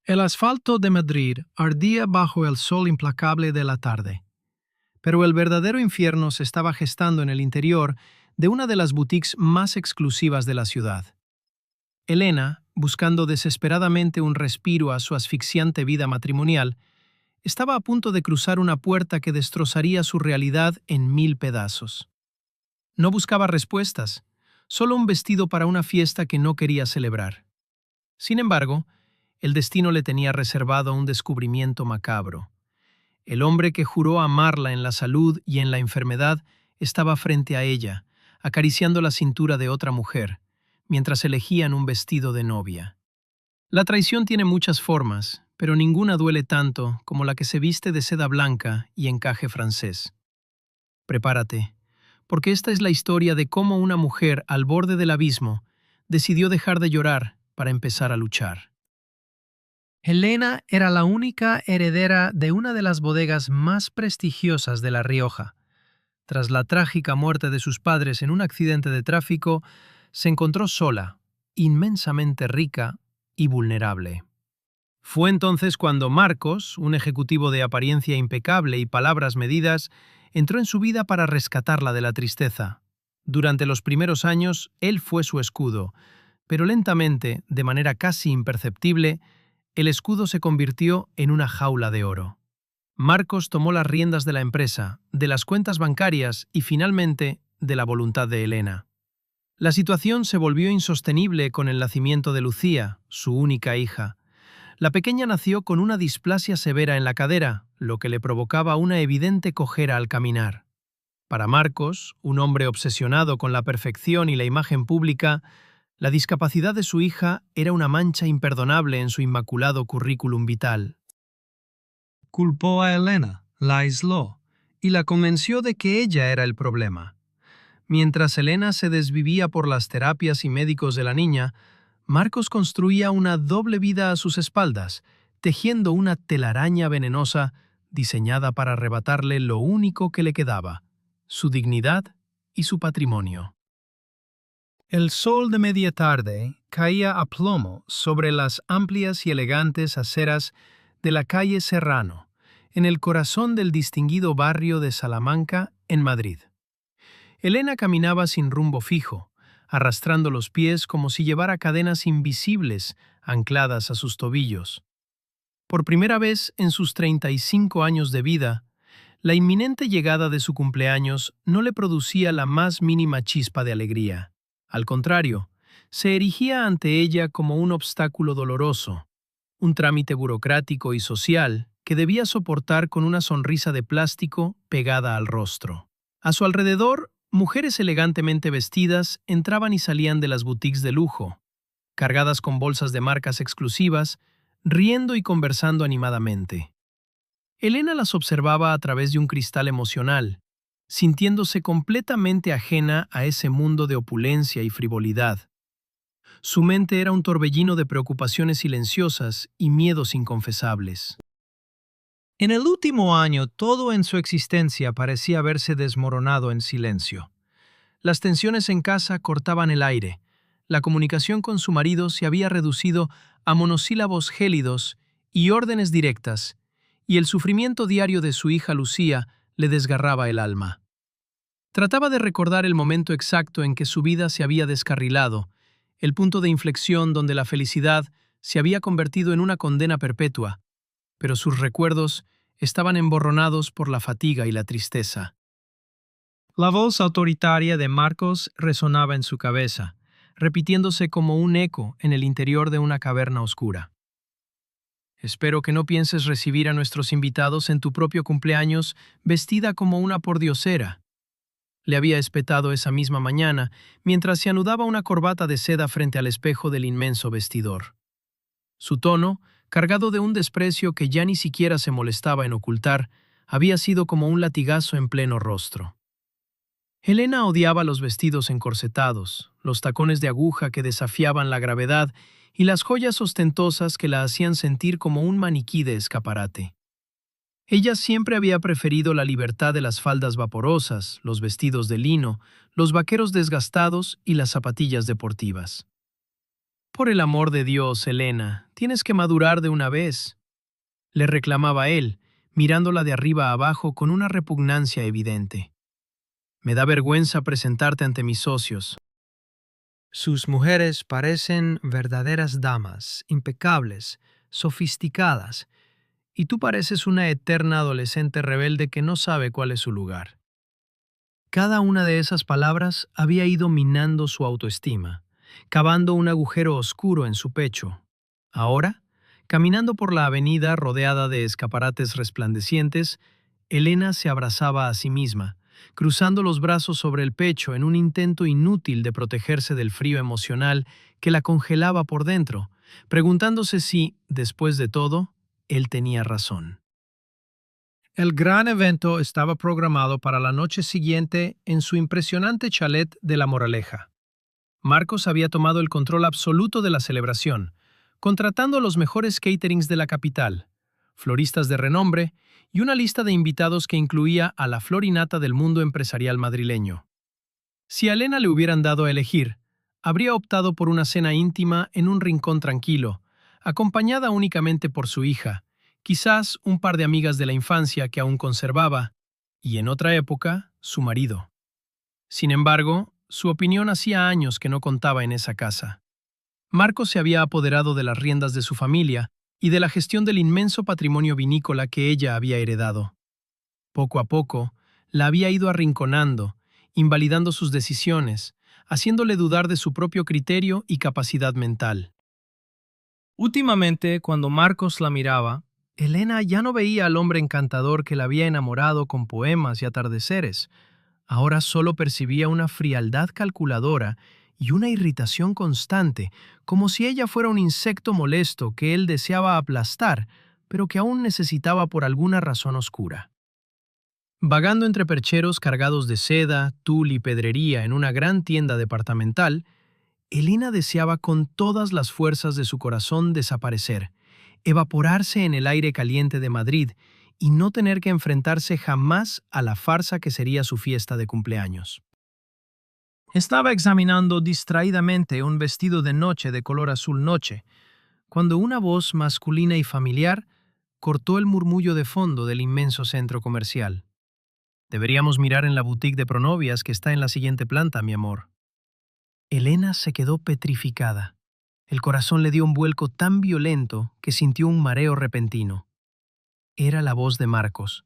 El asfalto de Madrid ardía bajo el sol implacable de la tarde, pero el verdadero infierno se estaba gestando en el interior de una de las boutiques más exclusivas de la ciudad. Elena, buscando desesperadamente un respiro a su asfixiante vida matrimonial, estaba a punto de cruzar una puerta que destrozaría su realidad en 1000 pedazos. No buscaba respuestas, solo un vestido para una fiesta que no quería celebrar. Sin embargo, el destino le tenía reservado un descubrimiento macabro. El hombre que juró amarla en la salud y en la enfermedad estaba frente a ella, acariciando la cintura de otra mujer, mientras elegían un vestido de novia. La traición tiene muchas formas, pero ninguna duele tanto como la que se viste de seda blanca y encaje francés. Prepárate, porque esta es la historia de cómo una mujer al borde del abismo decidió dejar de llorar para empezar a luchar. Elena era la única heredera de una de las bodegas más prestigiosas de La Rioja. Tras la trágica muerte de sus padres en un accidente de tráfico, se encontró sola, inmensamente rica y vulnerable. Fue entonces cuando Marcos, un ejecutivo de apariencia impecable y palabras medidas, entró en su vida para rescatarla de la tristeza. Durante los primeros años, él fue su escudo, pero lentamente, de manera casi imperceptible, el escudo se convirtió en una jaula de oro. Marcos tomó las riendas de la empresa, de las cuentas bancarias y, finalmente, de la voluntad de Elena. La situación se volvió insostenible con el nacimiento de Lucía, su única hija. La pequeña nació con una displasia severa en la cadera, lo que le provocaba una evidente cojera al caminar. Para Marcos, un hombre obsesionado con la perfección y la imagen pública, la discapacidad de su hija era una mancha imperdonable en su inmaculado currículum vital. Culpó a Elena, la aisló y la convenció de que ella era el problema. Mientras Elena se desvivía por las terapias y médicos de la niña, Marcos construía una doble vida a sus espaldas, tejiendo una telaraña venenosa diseñada para arrebatarle lo único que le quedaba, su dignidad y su patrimonio. El sol de media tarde caía a plomo sobre las amplias y elegantes aceras de la calle Serrano, en el corazón del distinguido barrio de Salamanca, en Madrid. Elena caminaba sin rumbo fijo, arrastrando los pies como si llevara cadenas invisibles ancladas a sus tobillos. Por primera vez en sus 35 años de vida, la inminente llegada de su cumpleaños no le producía la más mínima chispa de alegría. Al contrario, se erigía ante ella como un obstáculo doloroso, un trámite burocrático y social que debía soportar con una sonrisa de plástico pegada al rostro. A su alrededor, mujeres elegantemente vestidas entraban y salían de las boutiques de lujo, cargadas con bolsas de marcas exclusivas, riendo y conversando animadamente. Elena las observaba a través de un cristal emocional, sintiéndose completamente ajena a ese mundo de opulencia y frivolidad. Su mente era un torbellino de preocupaciones silenciosas y miedos inconfesables. En el último año, todo en su existencia parecía haberse desmoronado en silencio. Las tensiones en casa cortaban el aire, la comunicación con su marido se había reducido a monosílabos gélidos y órdenes directas, y el sufrimiento diario de su hija Lucía le desgarraba el alma. Trataba de recordar el momento exacto en que su vida se había descarrilado, el punto de inflexión donde la felicidad se había convertido en una condena perpetua, pero sus recuerdos estaban emborronados por la fatiga y la tristeza. La voz autoritaria de Marcos resonaba en su cabeza, repitiéndose como un eco en el interior de una caverna oscura. Espero que no pienses recibir a nuestros invitados en tu propio cumpleaños vestida como una pordiosera. Le había espetado esa misma mañana, mientras se anudaba una corbata de seda frente al espejo del inmenso vestidor. Su tono, cargado de un desprecio que ya ni siquiera se molestaba en ocultar, había sido como un latigazo en pleno rostro. Elena odiaba los vestidos encorsetados, los tacones de aguja que desafiaban la gravedad y las joyas ostentosas que la hacían sentir como un maniquí de escaparate. Ella siempre había preferido la libertad de las faldas vaporosas, los vestidos de lino, los vaqueros desgastados y las zapatillas deportivas. Por el amor de Dios, Elena, tienes que madurar de una vez, le reclamaba él, mirándola de arriba a abajo con una repugnancia evidente. Me da vergüenza presentarte ante mis socios. Sus mujeres parecen verdaderas damas, impecables, sofisticadas, y tú pareces una eterna adolescente rebelde que no sabe cuál es su lugar. Cada una de esas palabras había ido minando su autoestima, cavando un agujero oscuro en su pecho. Ahora, caminando por la avenida rodeada de escaparates resplandecientes, Elena se abrazaba a sí misma, cruzando los brazos sobre el pecho en un intento inútil de protegerse del frío emocional que la congelaba por dentro, preguntándose si, después de todo, él tenía razón. El gran evento estaba programado para la noche siguiente en su impresionante chalet de La Moraleja. Marcos había tomado el control absoluto de la celebración, contratando los mejores caterings de la capital, floristas de renombre y una lista de invitados que incluía a la flor y nata del mundo empresarial madrileño. Si a Elena le hubieran dado a elegir, habría optado por una cena íntima en un rincón tranquilo, acompañada únicamente por su hija, quizás un par de amigas de la infancia que aún conservaba, y en otra época, su marido. Sin embargo, su opinión hacía años que no contaba en esa casa. Marcos se había apoderado de las riendas de su familia y de la gestión del inmenso patrimonio vinícola que ella había heredado. Poco a poco, la había ido arrinconando, invalidando sus decisiones, haciéndole dudar de su propio criterio y capacidad mental. Últimamente, cuando Marcos la miraba, Elena ya no veía al hombre encantador que la había enamorado con poemas y atardeceres. Ahora solo percibía una frialdad calculadora y una irritación constante, como si ella fuera un insecto molesto que él deseaba aplastar, pero que aún necesitaba por alguna razón oscura. Vagando entre percheros cargados de seda, tul y pedrería en una gran tienda departamental, Elena deseaba con todas las fuerzas de su corazón desaparecer, evaporarse en el aire caliente de Madrid y no tener que enfrentarse jamás a la farsa que sería su fiesta de cumpleaños. Estaba examinando distraídamente un vestido de noche de color azul noche, cuando una voz masculina y familiar cortó el murmullo de fondo del inmenso centro comercial. Deberíamos mirar en la boutique de Pronovias que está en la siguiente planta, mi amor. Elena se quedó petrificada. El corazón le dio un vuelco tan violento que sintió un mareo repentino. Era la voz de Marcos.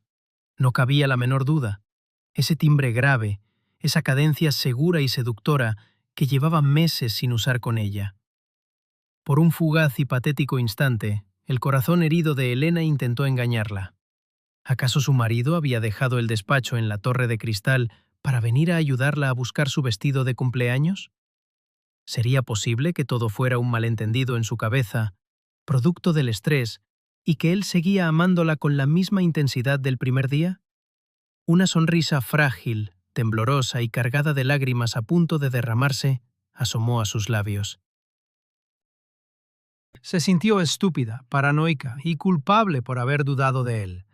No cabía la menor duda. Ese timbre grave, esa cadencia segura y seductora que llevaba meses sin usar con ella. Por un fugaz y patético instante, el corazón herido de Elena intentó engañarla. ¿Acaso su marido había dejado el despacho en la Torre de Cristal para venir a ayudarla a buscar su vestido de cumpleaños? ¿Sería posible que todo fuera un malentendido en su cabeza, producto del estrés, y que él seguía amándola con la misma intensidad del primer día? Una sonrisa frágil, temblorosa y cargada de lágrimas a punto de derramarse, asomó a sus labios. Se sintió estúpida, paranoica y culpable por haber dudado de él.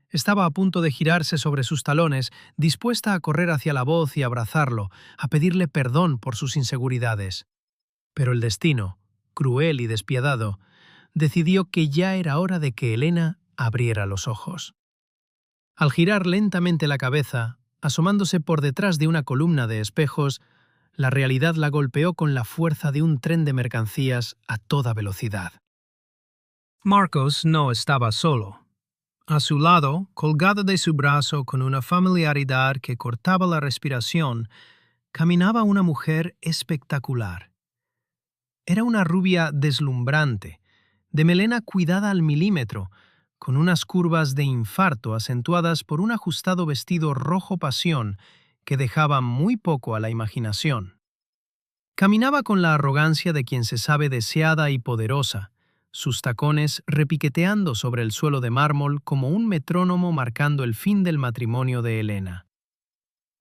Estaba a punto de girarse sobre sus talones, dispuesta a correr hacia la voz y abrazarlo, a pedirle perdón por sus inseguridades. Pero el destino, cruel y despiadado, decidió que ya era hora de que Elena abriera los ojos. Al girar lentamente la cabeza, asomándose por detrás de una columna de espejos, la realidad la golpeó con la fuerza de un tren de mercancías a toda velocidad. Marcos no estaba solo. A su lado, colgada de su brazo con una familiaridad que cortaba la respiración, caminaba una mujer espectacular. Era una rubia deslumbrante, de melena cuidada al milímetro, con unas curvas de infarto acentuadas por un ajustado vestido rojo pasión que dejaba muy poco a la imaginación. Caminaba con la arrogancia de quien se sabe deseada y poderosa, sus tacones repiqueteando sobre el suelo de mármol como un metrónomo marcando el fin del matrimonio de Elena.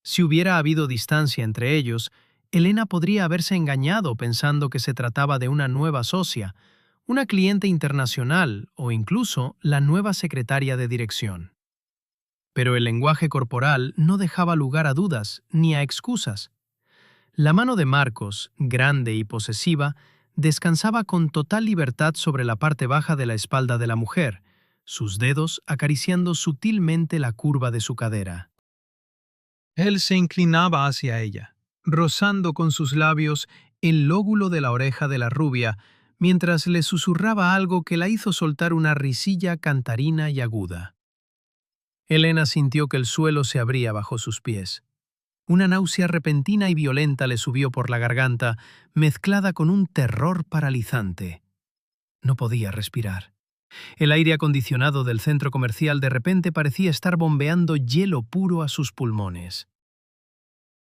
Si hubiera habido distancia entre ellos, Elena podría haberse engañado pensando que se trataba de una nueva socia, una cliente internacional o incluso la nueva secretaria de dirección. Pero el lenguaje corporal no dejaba lugar a dudas ni a excusas. La mano de Marcos, grande y posesiva, descansaba con total libertad sobre la parte baja de la espalda de la mujer, sus dedos acariciando sutilmente la curva de su cadera. Él se inclinaba hacia ella, rozando con sus labios el lóbulo de la oreja de la rubia, mientras le susurraba algo que la hizo soltar una risilla cantarina y aguda. Elena sintió que el suelo se abría bajo sus pies. Una náusea repentina y violenta le subió por la garganta, mezclada con un terror paralizante. No podía respirar. El aire acondicionado del centro comercial de repente parecía estar bombeando hielo puro a sus pulmones.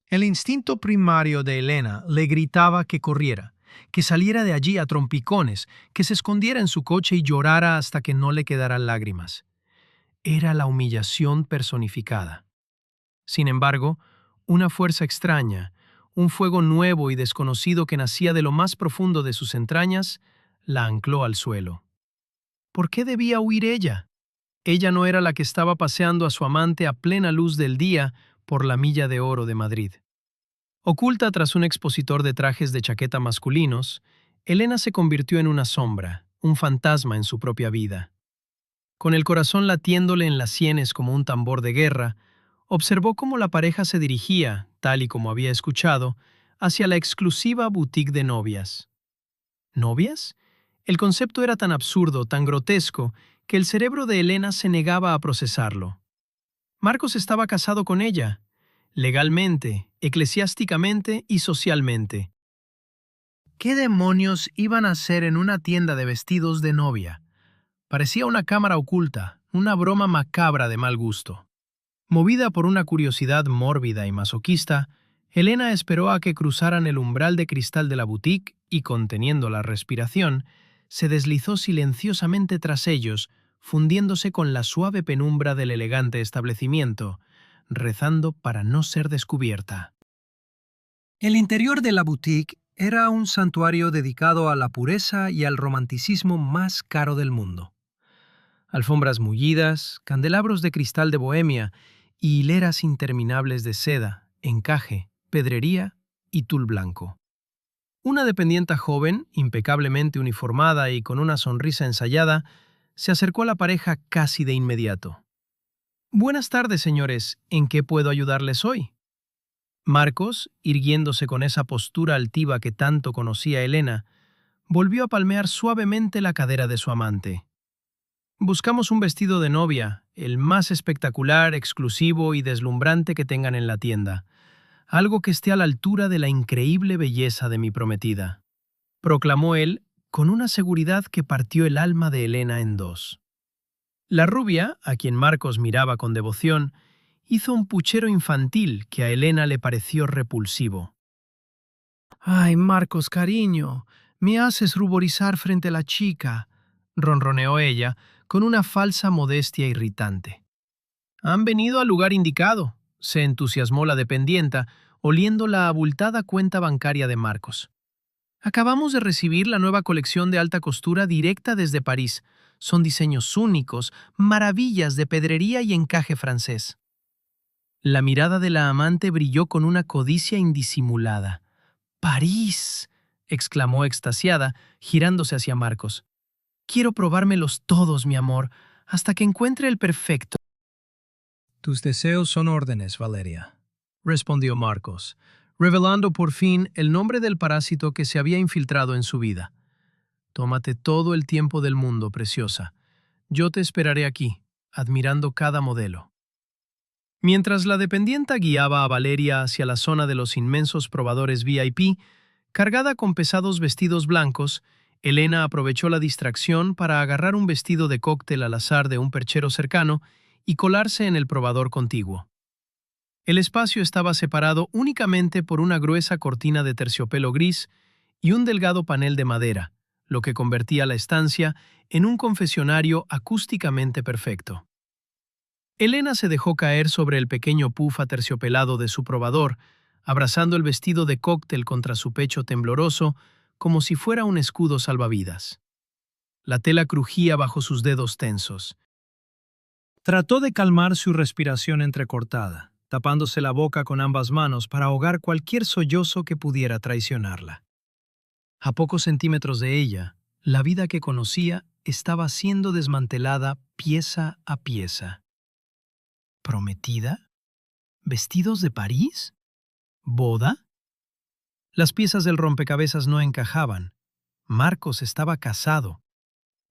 El instinto primario de Elena le gritaba que corriera, que saliera de allí a trompicones, que se escondiera en su coche y llorara hasta que no le quedaran lágrimas. Era la humillación personificada. Sin embargo, una fuerza extraña, un fuego nuevo y desconocido que nacía de lo más profundo de sus entrañas, la ancló al suelo. ¿Por qué debía huir ella? Ella no era la que estaba paseando a su amante a plena luz del día por la Milla de Oro de Madrid. Oculta tras un expositor de trajes de chaqueta masculinos, Elena se convirtió en una sombra, un fantasma en su propia vida. Con el corazón latiéndole en las sienes como un tambor de guerra, observó cómo la pareja se dirigía, tal y como había escuchado, hacia la exclusiva boutique de novias. ¿Novias? El concepto era tan absurdo, tan grotesco, que el cerebro de Elena se negaba a procesarlo. Marcos estaba casado con ella, legalmente, eclesiásticamente y socialmente. ¿Qué demonios iban a hacer en una tienda de vestidos de novia? Parecía una cámara oculta, una broma macabra de mal gusto. Movida por una curiosidad mórbida y masoquista, Elena esperó a que cruzaran el umbral de cristal de la boutique y, conteniendo la respiración, se deslizó silenciosamente tras ellos, fundiéndose con la suave penumbra del elegante establecimiento, rezando para no ser descubierta. El interior de la boutique era un santuario dedicado a la pureza y al romanticismo más caro del mundo. Alfombras mullidas, candelabros de cristal de Bohemia y hileras interminables de seda, encaje, pedrería y tul blanco. Una dependienta joven, impecablemente uniformada y con una sonrisa ensayada, se acercó a la pareja casi de inmediato. «Buenas tardes, señores. ¿En qué puedo ayudarles hoy?» Marcos, irguiéndose con esa postura altiva que tanto conocía Elena, volvió a palmear suavemente la cadera de su amante. «Buscamos un vestido de novia, el más espectacular, exclusivo y deslumbrante que tengan en la tienda. Algo que esté a la altura de la increíble belleza de mi prometida», proclamó él con una seguridad que partió el alma de Elena en dos. La rubia, a quien Marcos miraba con devoción, hizo un puchero infantil que a Elena le pareció repulsivo. «Ay, Marcos, cariño, me haces ruborizar frente a la chica», ronroneó ella, con una falsa modestia irritante. «Han venido al lugar indicado», se entusiasmó la dependienta, oliendo la abultada cuenta bancaria de Marcos. «Acabamos de recibir la nueva colección de alta costura directa desde París. Son diseños únicos, maravillas de pedrería y encaje francés». La mirada de la amante brilló con una codicia indisimulada. «¡París!», exclamó extasiada, girándose hacia Marcos. «Quiero probármelos todos, mi amor, hasta que encuentre el perfecto». «Tus deseos son órdenes, Valeria», respondió Marcos, revelando por fin el nombre del parásito que se había infiltrado en su vida. «Tómate todo el tiempo del mundo, preciosa. Yo te esperaré aquí, admirando cada modelo». Mientras la dependienta guiaba a Valeria hacia la zona de los inmensos probadores VIP, cargada con pesados vestidos blancos, Elena aprovechó la distracción para agarrar un vestido de cóctel al azar de un perchero cercano y colarse en el probador contiguo. El espacio estaba separado únicamente por una gruesa cortina de terciopelo gris y un delgado panel de madera, lo que convertía la estancia en un confesionario acústicamente perfecto. Elena se dejó caer sobre el pequeño puff aterciopelado de su probador, abrazando el vestido de cóctel contra su pecho tembloroso como si fuera un escudo salvavidas. La tela crujía bajo sus dedos tensos. Trató de calmar su respiración entrecortada, tapándose la boca con ambas manos para ahogar cualquier sollozo que pudiera traicionarla. A pocos centímetros de ella, la vida que conocía estaba siendo desmantelada pieza a pieza. ¿Prometida? ¿Vestidos de París? ¿Boda? Las piezas del rompecabezas no encajaban. Marcos estaba casado.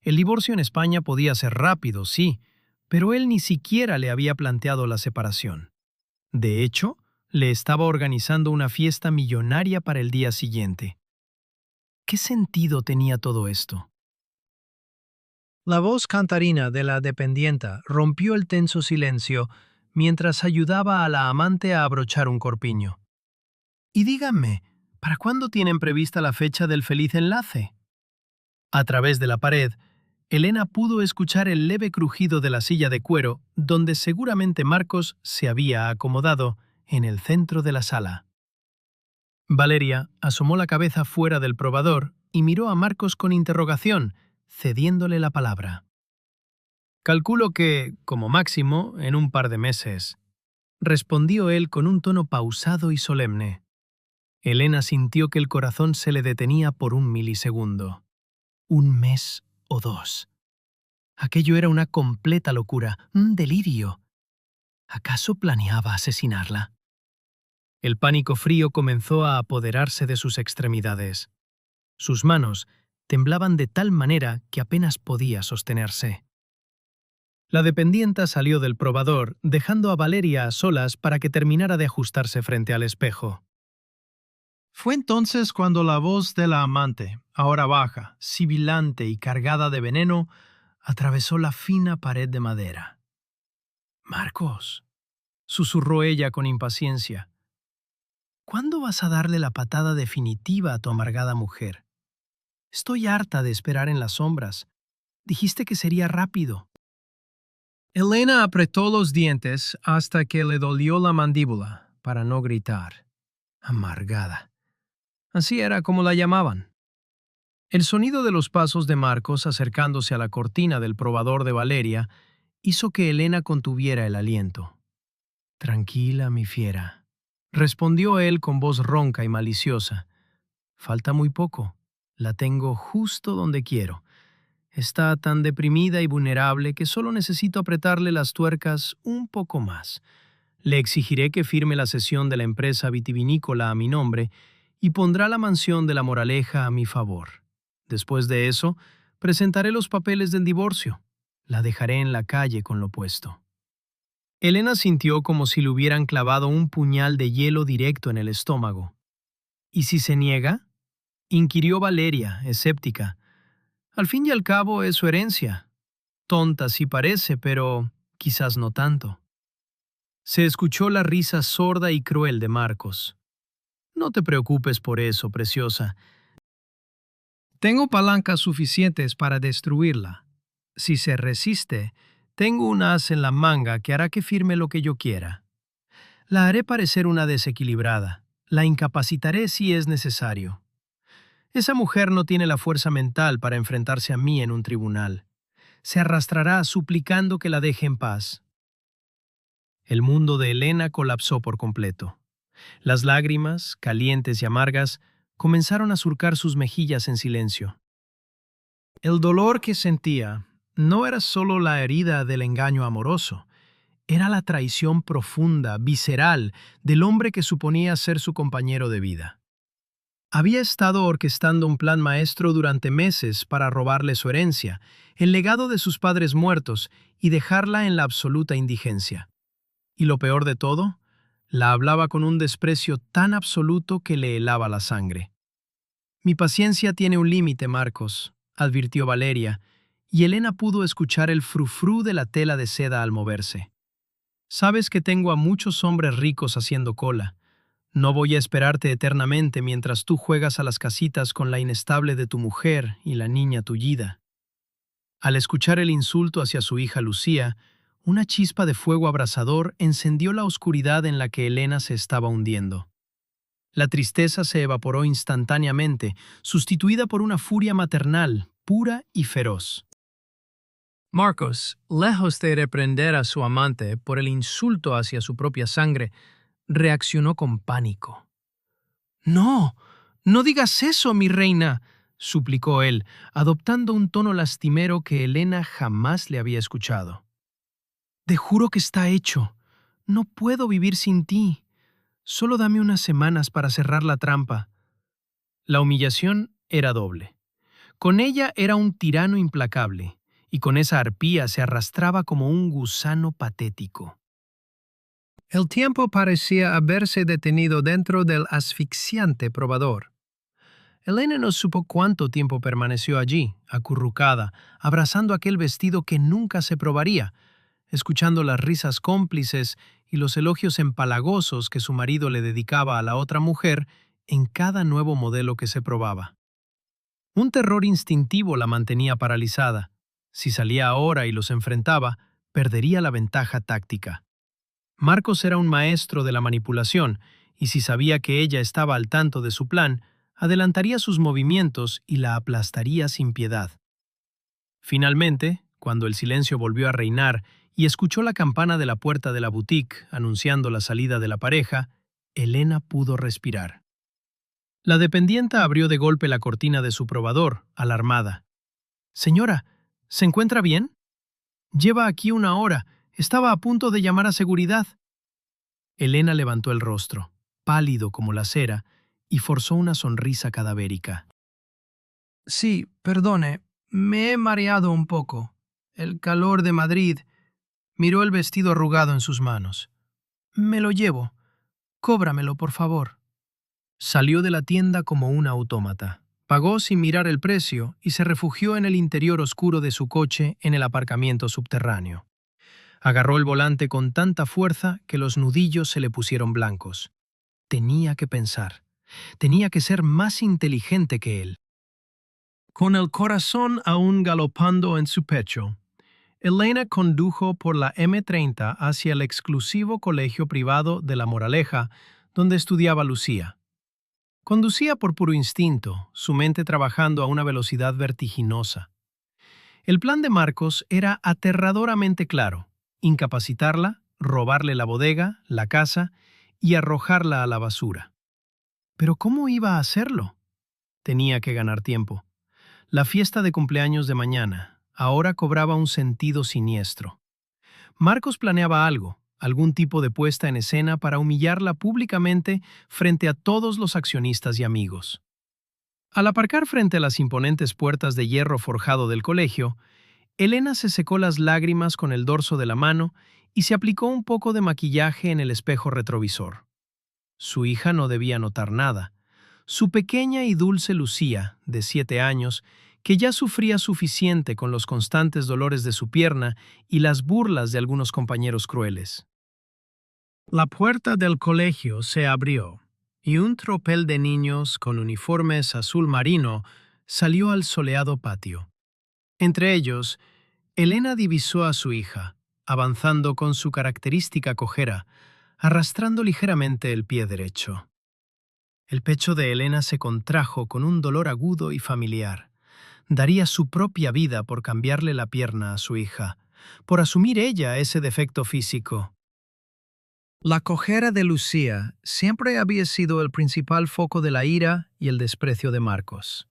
El divorcio en España podía ser rápido, sí, pero él ni siquiera le había planteado la separación. De hecho, le estaba organizando una fiesta millonaria para el día siguiente. ¿Qué sentido tenía todo esto? La voz cantarina de la dependienta rompió el tenso silencio mientras ayudaba a la amante a abrochar un corpiño. Y díganme, ¿para cuándo tienen prevista la fecha del feliz enlace? A través de la pared, Elena pudo escuchar el leve crujido de la silla de cuero donde seguramente Marcos se había acomodado en el centro de la sala. Valeria asomó la cabeza fuera del probador y miró a Marcos con interrogación, cediéndole la palabra. Calculo que, como máximo, en un par de meses, respondió él con un tono pausado y solemne. Elena sintió que el corazón se le detenía por un milisegundo. Un mes o dos. Aquello era una completa locura, un delirio. ¿Acaso planeaba asesinarla? El pánico frío comenzó a apoderarse de sus extremidades. Sus manos temblaban de tal manera que apenas podía sostenerse. La dependienta salió del probador, dejando a Valeria a solas para que terminara de ajustarse frente al espejo. Fue entonces cuando la voz de la amante, ahora baja, sibilante y cargada de veneno, atravesó la fina pared de madera. «Marcos», susurró ella con impaciencia, «¿cuándo vas a darle la patada definitiva a tu amargada mujer? Estoy harta de esperar en las sombras. Dijiste que sería rápido». Elena apretó los dientes hasta que le dolió la mandíbula para no gritar. Amargada. Así era como la llamaban. El sonido de los pasos de Marcos acercándose a la cortina del probador de Valeria hizo que Elena contuviera el aliento. «Tranquila, mi fiera», respondió él con voz ronca y maliciosa. «Falta muy poco. La tengo justo donde quiero. Está tan deprimida y vulnerable que solo necesito apretarle las tuercas un poco más. Le exigiré que firme la cesión de la empresa vitivinícola a mi nombre y pondrá la mansión de La Moraleja a mi favor. Después de eso, presentaré los papeles del divorcio. La dejaré en la calle con lo puesto». Elena sintió como si le hubieran clavado un puñal de hielo directo en el estómago. «¿Y si se niega?», inquirió Valeria, escéptica. «Al fin y al cabo es su herencia. Tonta sí parece, pero quizás no tanto». Se escuchó la risa sorda y cruel de Marcos. «No te preocupes por eso, preciosa. Tengo palancas suficientes para destruirla. Si se resiste, tengo un as en la manga que hará que firme lo que yo quiera. La haré parecer una desequilibrada. La incapacitaré si es necesario. Esa mujer no tiene la fuerza mental para enfrentarse a mí en un tribunal. Se arrastrará suplicando que la deje en paz». El mundo de Elena colapsó por completo. Las lágrimas, calientes y amargas, comenzaron a surcar sus mejillas en silencio. El dolor que sentía no era solo la herida del engaño amoroso, era la traición profunda, visceral, del hombre que suponía ser su compañero de vida. Había estado orquestando un plan maestro durante meses para robarle su herencia, el legado de sus padres muertos, y dejarla en la absoluta indigencia. Y lo peor de todo, la hablaba con un desprecio tan absoluto que le helaba la sangre. «Mi paciencia tiene un límite, Marcos», advirtió Valeria, y Elena pudo escuchar el frufrú de la tela de seda al moverse. «Sabes que tengo a muchos hombres ricos haciendo cola. No voy a esperarte eternamente mientras tú juegas a las casitas con la inestable de tu mujer y la niña tullida». Al escuchar el insulto hacia su hija Lucía, una chispa de fuego abrasador encendió la oscuridad en la que Elena se estaba hundiendo. La tristeza se evaporó instantáneamente, sustituida por una furia maternal, pura y feroz. Marcos, lejos de reprender a su amante por el insulto hacia su propia sangre, reaccionó con pánico. «No, No digas eso, mi reina, suplicó él, adoptando un tono lastimero que Elena jamás le había escuchado. Te juro que está hecho. No puedo vivir sin ti. Solo dame unas semanas para cerrar la trampa. La humillación era doble. Con ella era un tirano implacable, y con esa arpía se arrastraba como un gusano patético. El tiempo parecía haberse detenido dentro del asfixiante probador. Elena no supo cuánto tiempo permaneció allí, acurrucada, abrazando aquel vestido que nunca se probaría, escuchando las risas cómplices y los elogios empalagosos que su marido le dedicaba a la otra mujer en cada nuevo modelo que se probaba. Un terror instintivo la mantenía paralizada. Si salía ahora y los enfrentaba, perdería la ventaja táctica. Marcos era un maestro de la manipulación, y si sabía que ella estaba al tanto de su plan, adelantaría sus movimientos y la aplastaría sin piedad. Finalmente, cuando el silencio volvió a reinar y escuchó la campana de la puerta de la boutique anunciando la salida de la pareja, Elena pudo respirar. La dependienta abrió de golpe la cortina de su probador, alarmada. «Señora, ¿se encuentra bien? Lleva aquí una hora. Estaba a punto de llamar a seguridad». Elena levantó el rostro, pálido como la cera, y forzó una sonrisa cadavérica. «Sí, perdone, me he mareado un poco. El calor de Madrid». Miró el vestido arrugado en sus manos. «Me lo llevo. Cóbramelo, por favor». Salió de la tienda como un autómata. Pagó sin mirar el precio y se refugió en el interior oscuro de su coche en el aparcamiento subterráneo. Agarró el volante con tanta fuerza que los nudillos se le pusieron blancos. Tenía que pensar. Tenía que ser más inteligente que él. Con el corazón aún galopando en su pecho, Elena condujo por la M30 hacia el exclusivo colegio privado de La Moraleja, donde estudiaba Lucía. Conducía por puro instinto, su mente trabajando a una velocidad vertiginosa. El plan de Marcos era aterradoramente claro: incapacitarla, robarle la bodega, la casa y arrojarla a la basura. Pero ¿cómo iba a hacerlo? Tenía que ganar tiempo. La fiesta de cumpleaños de mañana ahora cobraba un sentido siniestro. Marcos planeaba algo, algún tipo de puesta en escena para humillarla públicamente frente a todos los accionistas y amigos. Al aparcar frente a las imponentes puertas de hierro forjado del colegio, Elena se secó las lágrimas con el dorso de la mano y se aplicó un poco de maquillaje en el espejo retrovisor. Su hija no debía notar nada. Su pequeña y dulce Lucía, de 7 años, que ya sufría suficiente con los constantes dolores de su pierna y las burlas de algunos compañeros crueles. La puerta del colegio se abrió, y un tropel de niños con uniformes azul marino salió al soleado patio. Entre ellos, Elena divisó a su hija, avanzando con su característica cojera, arrastrando ligeramente el pie derecho. El pecho de Elena se contrajo con un dolor agudo y familiar. Daría su propia vida por cambiarle la pierna a su hija, por asumir ella ese defecto físico. La cojera de Lucía siempre había sido el principal foco de la ira y el desprecio de Marcos.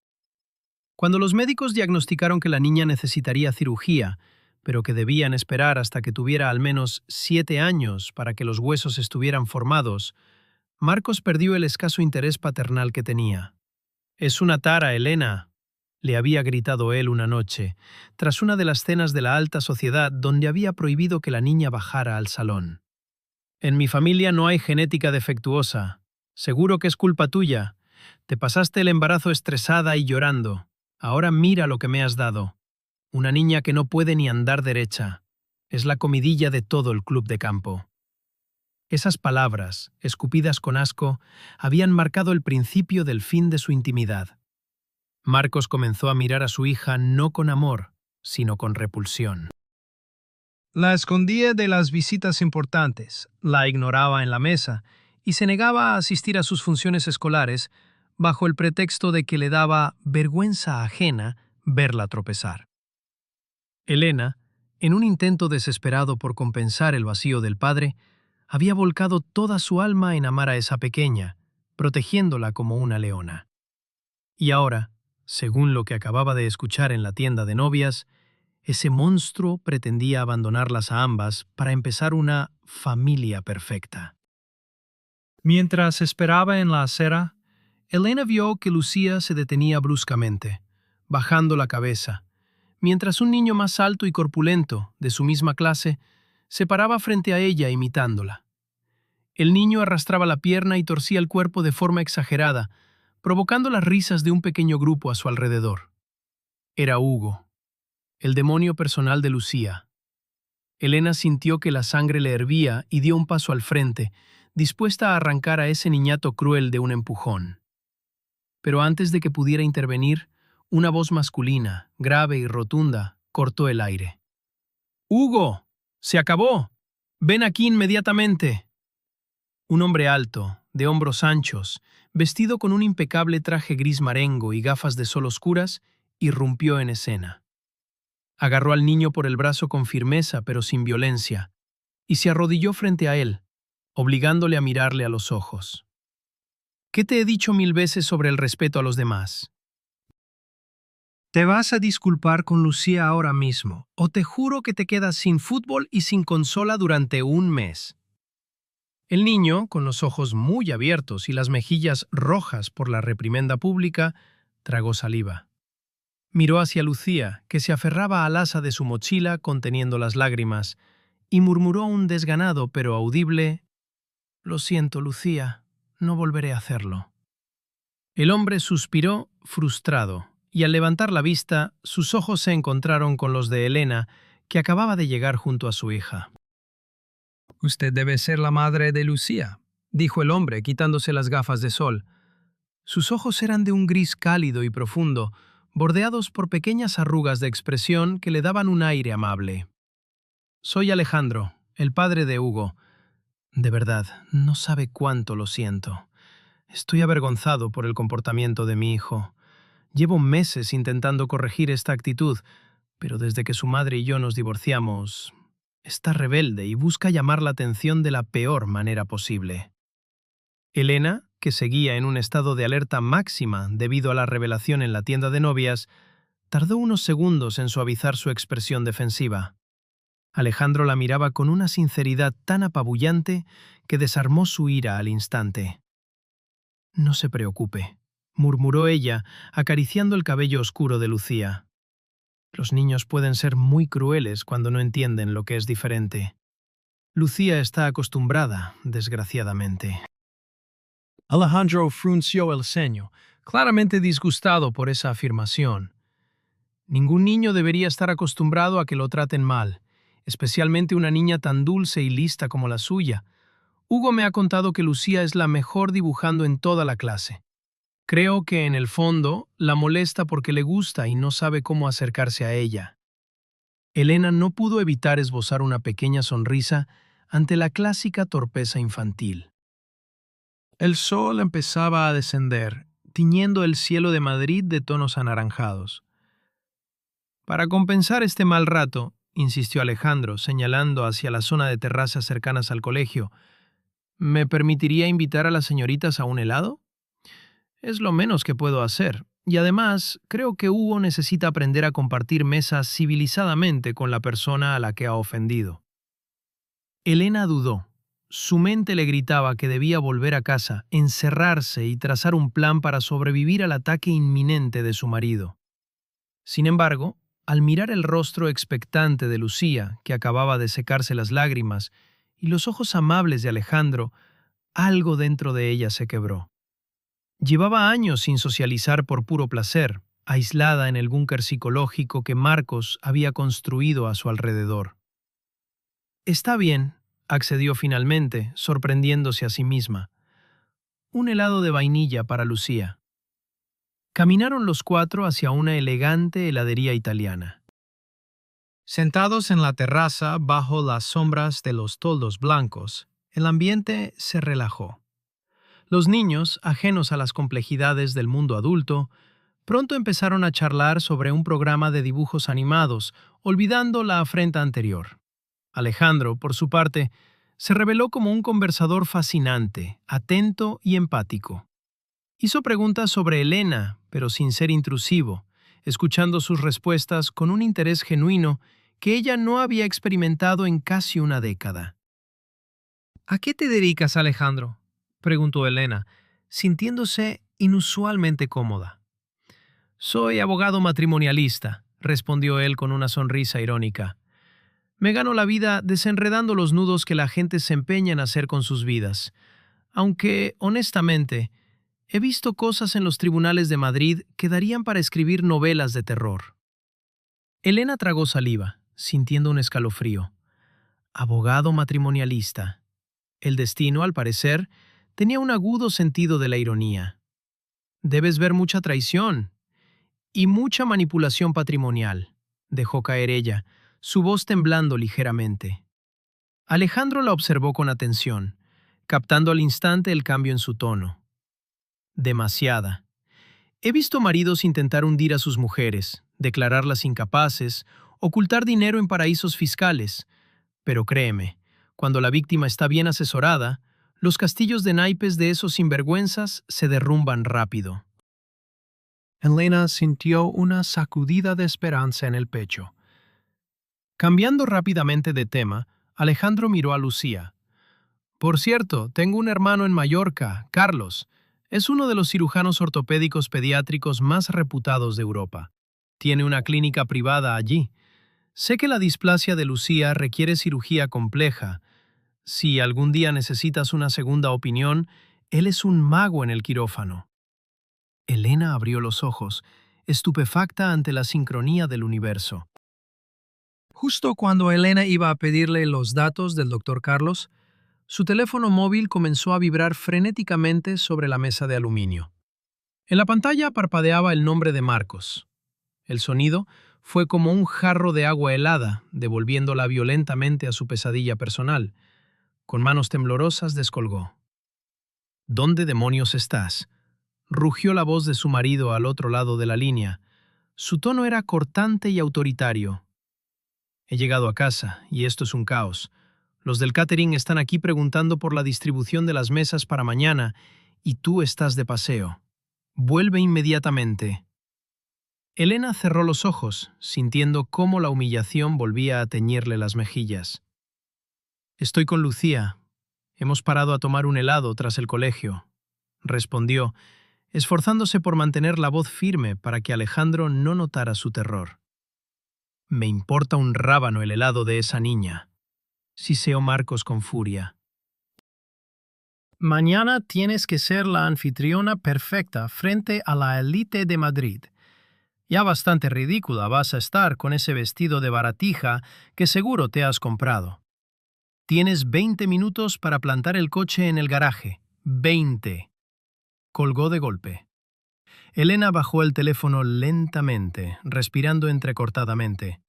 Cuando los médicos diagnosticaron que la niña necesitaría cirugía, pero que debían esperar hasta que tuviera al menos 7 años para que los huesos estuvieran formados, Marcos perdió el escaso interés paternal que tenía. «Es una tara, Elena», le había gritado él una noche, tras una de las cenas de la alta sociedad donde había prohibido que la niña bajara al salón. «En mi familia no hay genética defectuosa. Seguro que es culpa tuya. Te pasaste el embarazo estresada y llorando. Ahora mira lo que me has dado. Una niña que no puede ni andar derecha. Es la comidilla de todo el club de campo». Esas palabras, escupidas con asco, habían marcado el principio del fin de su intimidad. Marcos comenzó a mirar a su hija no con amor, sino con repulsión. La escondía de las visitas importantes, la ignoraba en la mesa y se negaba a asistir a sus funciones escolares bajo el pretexto de que le daba vergüenza ajena verla tropezar. Elena, en un intento desesperado por compensar el vacío del padre, había volcado toda su alma en amar a esa pequeña, protegiéndola como una leona. Y ahora, según lo que acababa de escuchar en la tienda de novias, ese monstruo pretendía abandonarlas a ambas para empezar una familia perfecta. Mientras esperaba en la acera, Elena vio que Lucía se detenía bruscamente, bajando la cabeza, mientras un niño más alto y corpulento, de su misma clase, se paraba frente a ella imitándola. El niño arrastraba la pierna y torcía el cuerpo de forma exagerada, provocando las risas de un pequeño grupo a su alrededor. Era Hugo, el demonio personal de Lucía. Elena sintió que la sangre le hervía y dio un paso al frente, dispuesta a arrancar a ese niñato cruel de un empujón. Pero antes de que pudiera intervenir, una voz masculina, grave y rotunda, cortó el aire. «¡Hugo! ¡Se acabó! ¡Ven aquí inmediatamente!». Un hombre alto, de hombros anchos, vestido con un impecable traje gris marengo y gafas de sol oscuras, irrumpió en escena. Agarró al niño por el brazo con firmeza pero sin violencia, y se arrodilló frente a él, obligándole a mirarle a los ojos. «¿Qué te he dicho 1000 veces sobre el respeto a los demás? Te vas a disculpar con Lucía ahora mismo, o te juro que te quedas sin fútbol y sin consola durante un mes». El niño, con los ojos muy abiertos y las mejillas rojas por la reprimenda pública, tragó saliva. Miró hacia Lucía, que se aferraba al asa de su mochila conteniendo las lágrimas, y murmuró un desganado pero audible: «Lo siento, Lucía, no volveré a hacerlo». El hombre suspiró, frustrado, y al levantar la vista, sus ojos se encontraron con los de Elena, que acababa de llegar junto a su hija. «Usted debe ser la madre de Lucía», dijo el hombre, quitándose las gafas de sol. Sus ojos eran de un gris cálido y profundo, bordeados por pequeñas arrugas de expresión que le daban un aire amable. «Soy Alejandro, el padre de Hugo. De verdad, no sabe cuánto lo siento. Estoy avergonzado por el comportamiento de mi hijo. Llevo meses intentando corregir esta actitud, pero desde que su madre y yo nos divorciamos, está rebelde y busca llamar la atención de la peor manera posible». Elena, que seguía en un estado de alerta máxima debido a la revelación en la tienda de novias, tardó unos segundos en suavizar su expresión defensiva. Alejandro la miraba con una sinceridad tan apabullante que desarmó su ira al instante. «No se preocupe», murmuró ella, acariciando el cabello oscuro de Lucía. «Los niños pueden ser muy crueles cuando no entienden lo que es diferente. Lucía está acostumbrada, desgraciadamente». Alejandro frunció el ceño, claramente disgustado por esa afirmación. Ningún niño debería estar acostumbrado a que lo traten mal, especialmente una niña tan dulce y lista como la suya. Hugo me ha contado que Lucía es la mejor dibujando en toda la clase. Creo que, en el fondo, la molesta porque le gusta y no sabe cómo acercarse a ella. Elena no pudo evitar esbozar una pequeña sonrisa ante la clásica torpeza infantil. El sol empezaba a descender, tiñendo el cielo de Madrid de tonos anaranjados. «Para compensar este mal rato», insistió Alejandro, señalando hacia la zona de terrazas cercanas al colegio, «¿me permitiría invitar a las señoritas a un helado? Es lo menos que puedo hacer, y además creo que Hugo necesita aprender a compartir mesas civilizadamente con la persona a la que ha ofendido». Elena dudó. Su mente le gritaba que debía volver a casa, encerrarse y trazar un plan para sobrevivir al ataque inminente de su marido. Sin embargo, al mirar el rostro expectante de Lucía, que acababa de secarse las lágrimas, y los ojos amables de Alejandro, algo dentro de ella se quebró. Llevaba años sin socializar por puro placer, aislada en el búnker psicológico que Marcos había construido a su alrededor. «Está bien», accedió finalmente, sorprendiéndose a sí misma. «Un helado de vainilla para Lucía». Caminaron los cuatro hacia una elegante heladería italiana. Sentados en la terraza bajo las sombras de los toldos blancos, el ambiente se relajó. Los niños, ajenos a las complejidades del mundo adulto, pronto empezaron a charlar sobre un programa de dibujos animados, olvidando la afrenta anterior. Alejandro, por su parte, se reveló como un conversador fascinante, atento y empático. Hizo preguntas sobre Elena, pero sin ser intrusivo, escuchando sus respuestas con un interés genuino que ella no había experimentado en casi una década. ¿A qué te dedicas, Alejandro?, preguntó Elena, sintiéndose inusualmente cómoda. Soy abogado matrimonialista, respondió él con una sonrisa irónica. Me gano la vida desenredando los nudos que la gente se empeña en hacer con sus vidas. Aunque, honestamente, he visto cosas en los tribunales de Madrid que darían para escribir novelas de terror. Elena tragó saliva, sintiendo un escalofrío. Abogado matrimonialista. El destino, al parecer, tenía un agudo sentido de la ironía. Debes ver mucha traición y mucha manipulación patrimonial, dejó caer ella, su voz temblando ligeramente. Alejandro la observó con atención, captando al instante el cambio en su tono. Demasiada. He visto maridos intentar hundir a sus mujeres, declararlas incapaces, ocultar dinero en paraísos fiscales, pero créeme, cuando la víctima está bien asesorada, los castillos de naipes de esos sinvergüenzas se derrumban rápido. Elena sintió una sacudida de esperanza en el pecho. Cambiando rápidamente de tema, Alejandro miró a Lucía. Por cierto, tengo un hermano en Mallorca, Carlos. Es uno de los cirujanos ortopédicos pediátricos más reputados de Europa. Tiene una clínica privada allí. Sé que la displasia de Lucía requiere cirugía compleja. Si algún día necesitas una segunda opinión, él es un mago en el quirófano. Elena abrió los ojos, estupefacta ante la sincronía del universo. Justo cuando Elena iba a pedirle los datos del doctor Carlos, su teléfono móvil comenzó a vibrar frenéticamente sobre la mesa de aluminio. En la pantalla parpadeaba el nombre de Marcos. El sonido fue como un jarro de agua helada, devolviéndola violentamente a su pesadilla personal. Con manos temblorosas descolgó. ¿Dónde demonios estás?, rugió la voz de su marido al otro lado de la línea. Su tono era cortante y autoritario. He llegado a casa, y esto es un caos. Los del catering están aquí preguntando por la distribución de las mesas para mañana, y tú estás de paseo. Vuelve inmediatamente. Elena cerró los ojos, sintiendo cómo la humillación volvía a teñirle las mejillas. Estoy con Lucía. Hemos parado a tomar un helado tras el colegio, respondió, esforzándose por mantener la voz firme para que Alejandro no notara su terror. Me importa un rábano el helado de esa niña, siseó Marcos con furia. Mañana tienes que ser la anfitriona perfecta frente a la élite de Madrid. Ya bastante ridícula vas a estar con ese vestido de baratija que seguro te has comprado. Tienes 20 minutos para plantar el coche en el garaje. 20. Colgó de golpe. Elena bajó el teléfono lentamente, respirando entrecortadamente.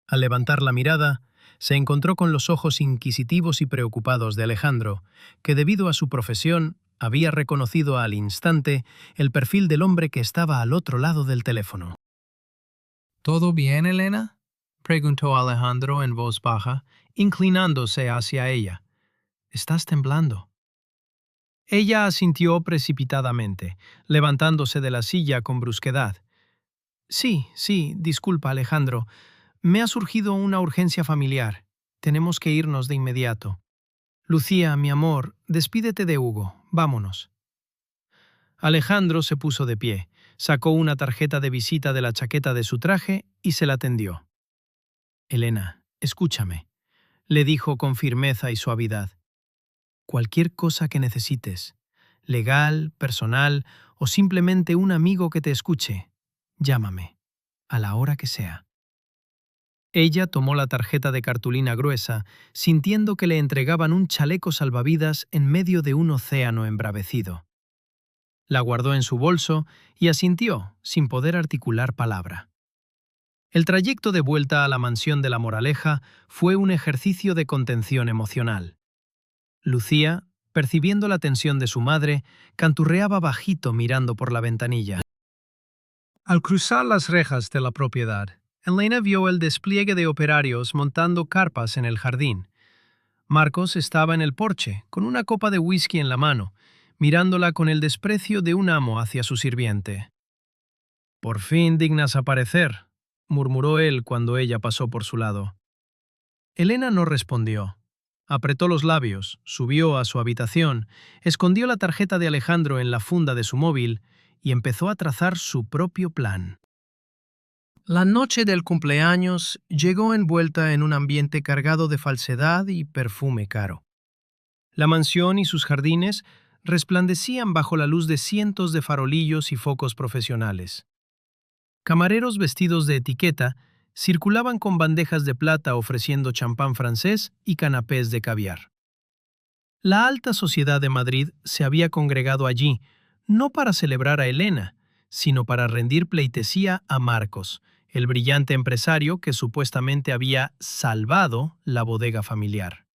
Al levantar la mirada, se encontró con los ojos inquisitivos y preocupados de Alejandro, que debido a su profesión había reconocido al instante el perfil del hombre que estaba al otro lado del teléfono. ¿Todo bien, Elena?, preguntó Alejandro en voz baja, inclinándose hacia ella. ¿Estás temblando? Ella asintió precipitadamente, levantándose de la silla con brusquedad. Sí, disculpa, Alejandro. Me ha surgido una urgencia familiar. Tenemos que irnos de inmediato. Lucía, mi amor, despídete de Hugo. Vámonos. Alejandro se puso de pie, sacó una tarjeta de visita de la chaqueta de su traje y se la tendió. Elena, escúchame, le dijo con firmeza y suavidad. Cualquier cosa que necesites, legal, personal o simplemente un amigo que te escuche, llámame, a la hora que sea. Ella tomó la tarjeta de cartulina gruesa, sintiendo que le entregaban un chaleco salvavidas en medio de un océano embravecido. La guardó en su bolso y asintió, sin poder articular palabra. El trayecto de vuelta a la mansión de La Moraleja fue un ejercicio de contención emocional. Lucía, percibiendo la tensión de su madre, canturreaba bajito mirando por la ventanilla. Al cruzar las rejas de la propiedad, Elena vio el despliegue de operarios montando carpas en el jardín. Marcos estaba en el porche, con una copa de whisky en la mano, mirándola con el desprecio de un amo hacia su sirviente. «Por fin dignas aparecer», murmuró él cuando ella pasó por su lado. Elena no respondió. Apretó los labios, subió a su habitación, escondió la tarjeta de Alejandro en la funda de su móvil y empezó a trazar su propio plan. La noche del cumpleaños llegó envuelta en un ambiente cargado de falsedad y perfume caro. La mansión y sus jardines resplandecían bajo la luz de cientos de farolillos y focos profesionales. Camareros vestidos de etiqueta circulaban con bandejas de plata ofreciendo champán francés y canapés de caviar. La alta sociedad de Madrid se había congregado allí, no para celebrar a Elena, sino para rendir pleitesía a Marcos, el brillante empresario que supuestamente había salvado la bodega familiar.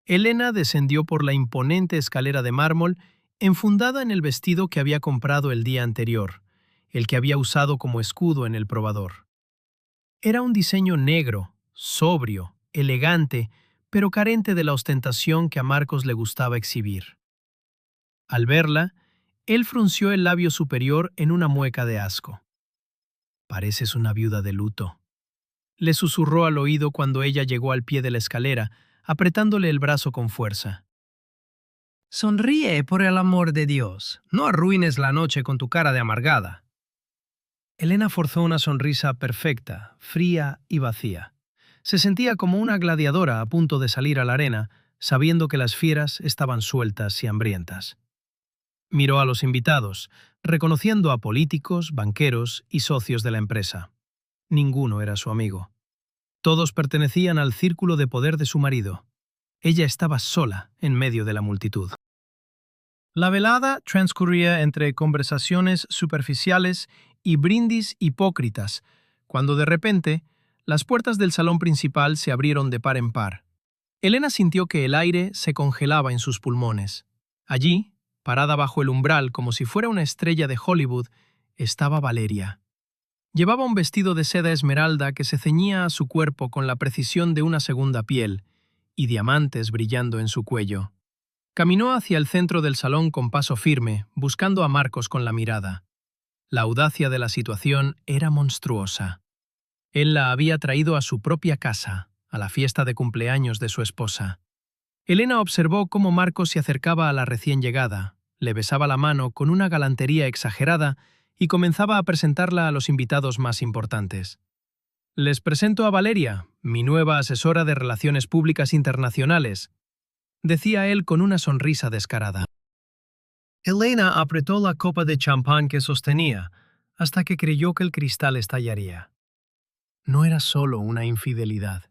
Elena descendió por la imponente escalera de mármol, enfundada en el vestido que había comprado el día anterior, el que había usado como escudo en el probador. Era un diseño negro, sobrio, elegante, pero carente de la ostentación que a Marcos le gustaba exhibir. Al verla, él frunció el labio superior en una mueca de asco. «Pareces una viuda de luto», le susurró al oído cuando ella llegó al pie de la escalera, apretándole el brazo con fuerza. Sonríe, por el amor de Dios. No arruines la noche con tu cara de amargada. Elena forzó una sonrisa perfecta, fría y vacía. Se sentía como una gladiadora a punto de salir a la arena, sabiendo que las fieras estaban sueltas y hambrientas. Miró a los invitados, reconociendo a políticos, banqueros y socios de la empresa. Ninguno era su amigo. Todos pertenecían al círculo de poder de su marido. Ella estaba sola en medio de la multitud. La velada transcurría entre conversaciones superficiales y brindis hipócritas, cuando de repente las puertas del salón principal se abrieron de par en par. Elena sintió que el aire se congelaba en sus pulmones. Allí, parada bajo el umbral como si fuera una estrella de Hollywood, estaba Valeria. Llevaba un vestido de seda esmeralda que se ceñía a su cuerpo con la precisión de una segunda piel, y diamantes brillando en su cuello. Caminó hacia el centro del salón con paso firme, buscando a Marcos con la mirada. La audacia de la situación era monstruosa. Él la había traído a su propia casa, a la fiesta de cumpleaños de su esposa. Elena observó cómo Marcos se acercaba a la recién llegada, le besaba la mano con una galantería exagerada y comenzaba a presentarla a los invitados más importantes. «Les presento a Valeria, mi nueva asesora de Relaciones Públicas Internacionales», decía él con una sonrisa descarada. Elena apretó la copa de champán que sostenía, hasta que creyó que el cristal estallaría. No era solo una infidelidad,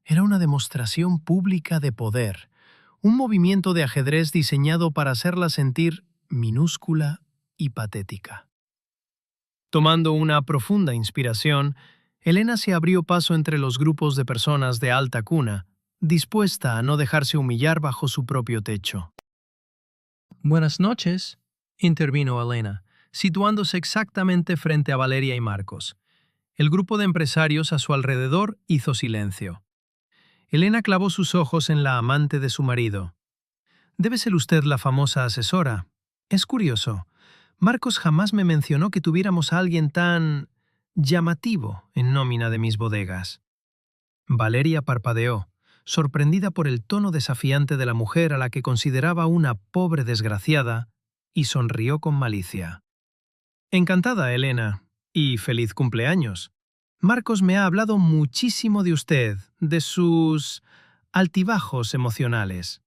era una demostración pública de poder, un movimiento de ajedrez diseñado para hacerla sentir minúscula y patética. Tomando una profunda inspiración, Elena se abrió paso entre los grupos de personas de alta cuna, dispuesta a no dejarse humillar bajo su propio techo. Buenas noches, intervino Elena, situándose exactamente frente a Valeria y Marcos. El grupo de empresarios a su alrededor hizo silencio. Elena clavó sus ojos en la amante de su marido. «Debe ser usted la famosa asesora. Es curioso. Marcos jamás me mencionó que tuviéramos a alguien tan llamativo en nómina de mis bodegas». Valeria parpadeó, sorprendida por el tono desafiante de la mujer a la que consideraba una pobre desgraciada, y sonrió con malicia. «Encantada, Elena, y feliz cumpleaños. Marcos me ha hablado muchísimo de usted, de sus altibajos emocionales».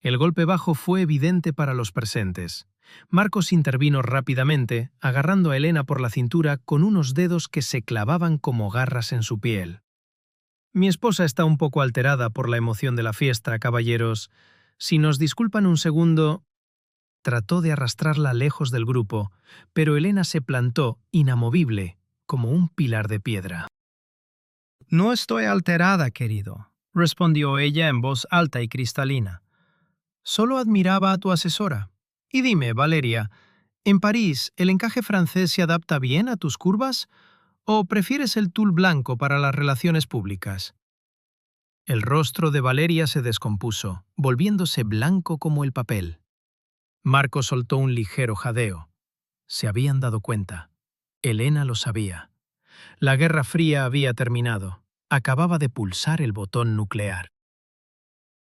El golpe bajo fue evidente para los presentes. Marcos intervino rápidamente, agarrando a Elena por la cintura con unos dedos que se clavaban como garras en su piel. «Mi esposa está un poco alterada por la emoción de la fiesta, caballeros. Si nos disculpan un segundo...» Trató de arrastrarla lejos del grupo, pero Elena se plantó, inamovible, como un pilar de piedra. No estoy alterada, querido, respondió ella en voz alta y cristalina. Solo admiraba a tu asesora. Y dime, Valeria, ¿en París el encaje francés se adapta bien a tus curvas o prefieres el tul blanco para las relaciones públicas? El rostro de Valeria se descompuso, volviéndose blanco como el papel. Marcos soltó un ligero jadeo. Se habían dado cuenta. Elena lo sabía. La Guerra Fría había terminado. Acababa de pulsar el botón nuclear.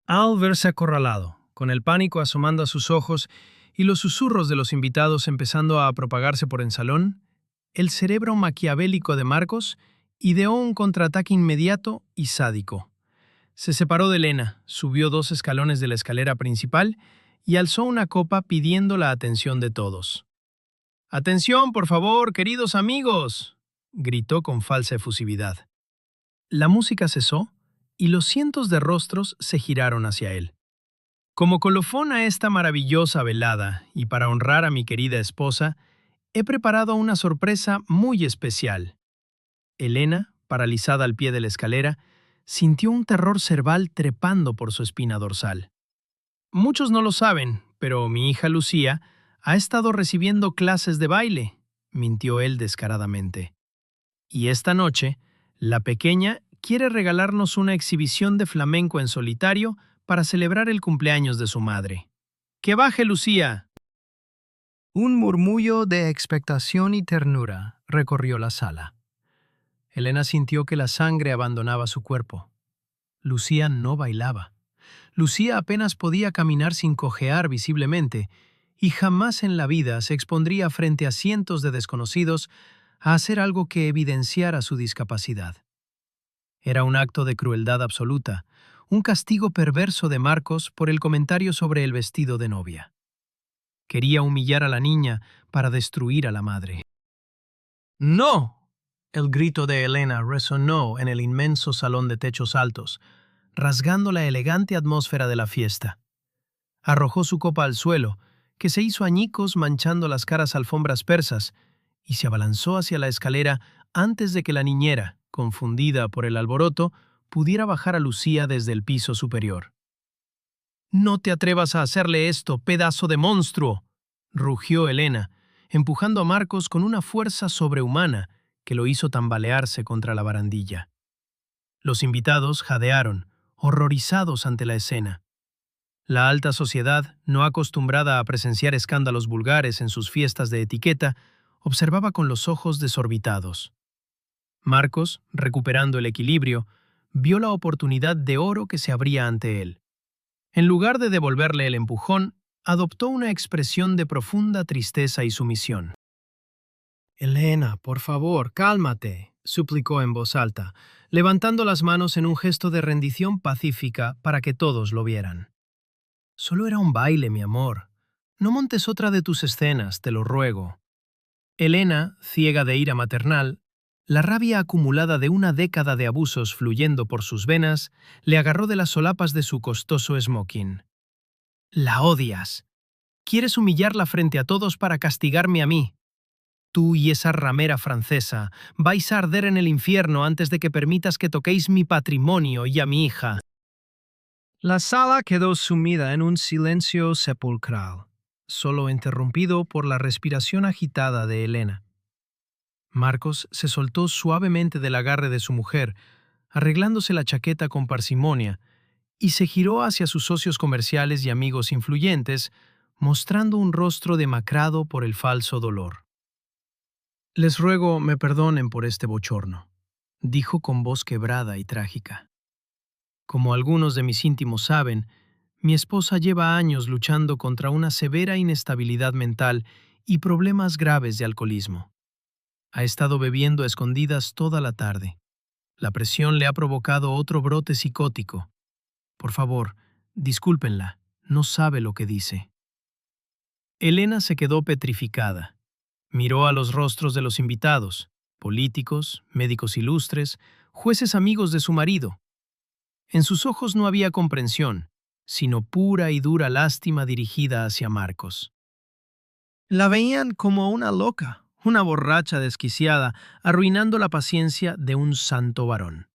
Al verse acorralado, con el pánico asomando a sus ojos y los susurros de los invitados empezando a propagarse por el salón, el cerebro maquiavélico de Marcos ideó un contraataque inmediato y sádico. Se separó de Elena, subió 2 escalones de la escalera principal y alzó una copa pidiendo la atención de todos. «¡Atención, por favor, queridos amigos!», gritó con falsa efusividad. La música cesó y los cientos de rostros se giraron hacia él. Como colofón a esta maravillosa velada y para honrar a mi querida esposa, he preparado una sorpresa muy especial. Elena, paralizada al pie de la escalera, sintió un terror cerval trepando por su espina dorsal. Muchos no lo saben, pero mi hija Lucía ha estado recibiendo clases de baile, mintió él descaradamente. Y esta noche, la pequeña quiere regalarnos una exhibición de flamenco en solitario para celebrar el cumpleaños de su madre. ¡Que baje, Lucía! Un murmullo de expectación y ternura recorrió la sala. Elena sintió que la sangre abandonaba su cuerpo. Lucía no bailaba. Lucía apenas podía caminar sin cojear visiblemente, y jamás en la vida se expondría frente a cientos de desconocidos a hacer algo que evidenciara su discapacidad. Era un acto de crueldad absoluta, un castigo perverso de Marcos por el comentario sobre el vestido de novia. Quería humillar a la niña para destruir a la madre. ¡No! El grito de Elena resonó en el inmenso salón de techos altos, rasgando la elegante atmósfera de la fiesta. Arrojó su copa al suelo, que se hizo añicos manchando las caras alfombras persas, y se abalanzó hacia la escalera antes de que la niñera, confundida por el alboroto, pudiera bajar a Lucía desde el piso superior. «¡No te atrevas a hacerle esto, pedazo de monstruo!», rugió Elena, empujando a Marcos con una fuerza sobrehumana que lo hizo tambalearse contra la barandilla. Los invitados jadearon, horrorizados ante la escena. La alta sociedad, no acostumbrada a presenciar escándalos vulgares en sus fiestas de etiqueta, observaba con los ojos desorbitados. Marcos, recuperando el equilibrio, vio la oportunidad de oro que se abría ante él. En lugar de devolverle el empujón, adoptó una expresión de profunda tristeza y sumisión. «Elena, por favor, cálmate», suplicó en voz alta, levantando las manos en un gesto de rendición pacífica para que todos lo vieran. «Solo era un baile, mi amor. No montes otra de tus escenas, te lo ruego». Elena, ciega de ira maternal, la rabia acumulada de una década de abusos fluyendo por sus venas, le agarró de las solapas de su costoso smoking. «La odias. Quieres humillarla frente a todos para castigarme a mí. Tú y esa ramera francesa vais a arder en el infierno antes de que permitas que toquéis mi patrimonio y a mi hija». La sala quedó sumida en un silencio sepulcral, solo interrumpido por la respiración agitada de Elena. Marcos se soltó suavemente del agarre de su mujer, arreglándose la chaqueta con parsimonia, y se giró hacia sus socios comerciales y amigos influyentes, mostrando un rostro demacrado por el falso dolor. «Les ruego me perdonen por este bochorno», dijo con voz quebrada y trágica. «Como algunos de mis íntimos saben, mi esposa lleva años luchando contra una severa inestabilidad mental y problemas graves de alcoholismo. Ha estado bebiendo a escondidas toda la tarde. La presión le ha provocado otro brote psicótico. Por favor, discúlpenla, no sabe lo que dice». Elena se quedó petrificada. Miró a los rostros de los invitados, políticos, médicos ilustres, jueces amigos de su marido. En sus ojos no había comprensión, sino pura y dura lástima dirigida hacia Marcos. La veían como una loca, una borracha desquiciada, arruinando la paciencia de un santo varón.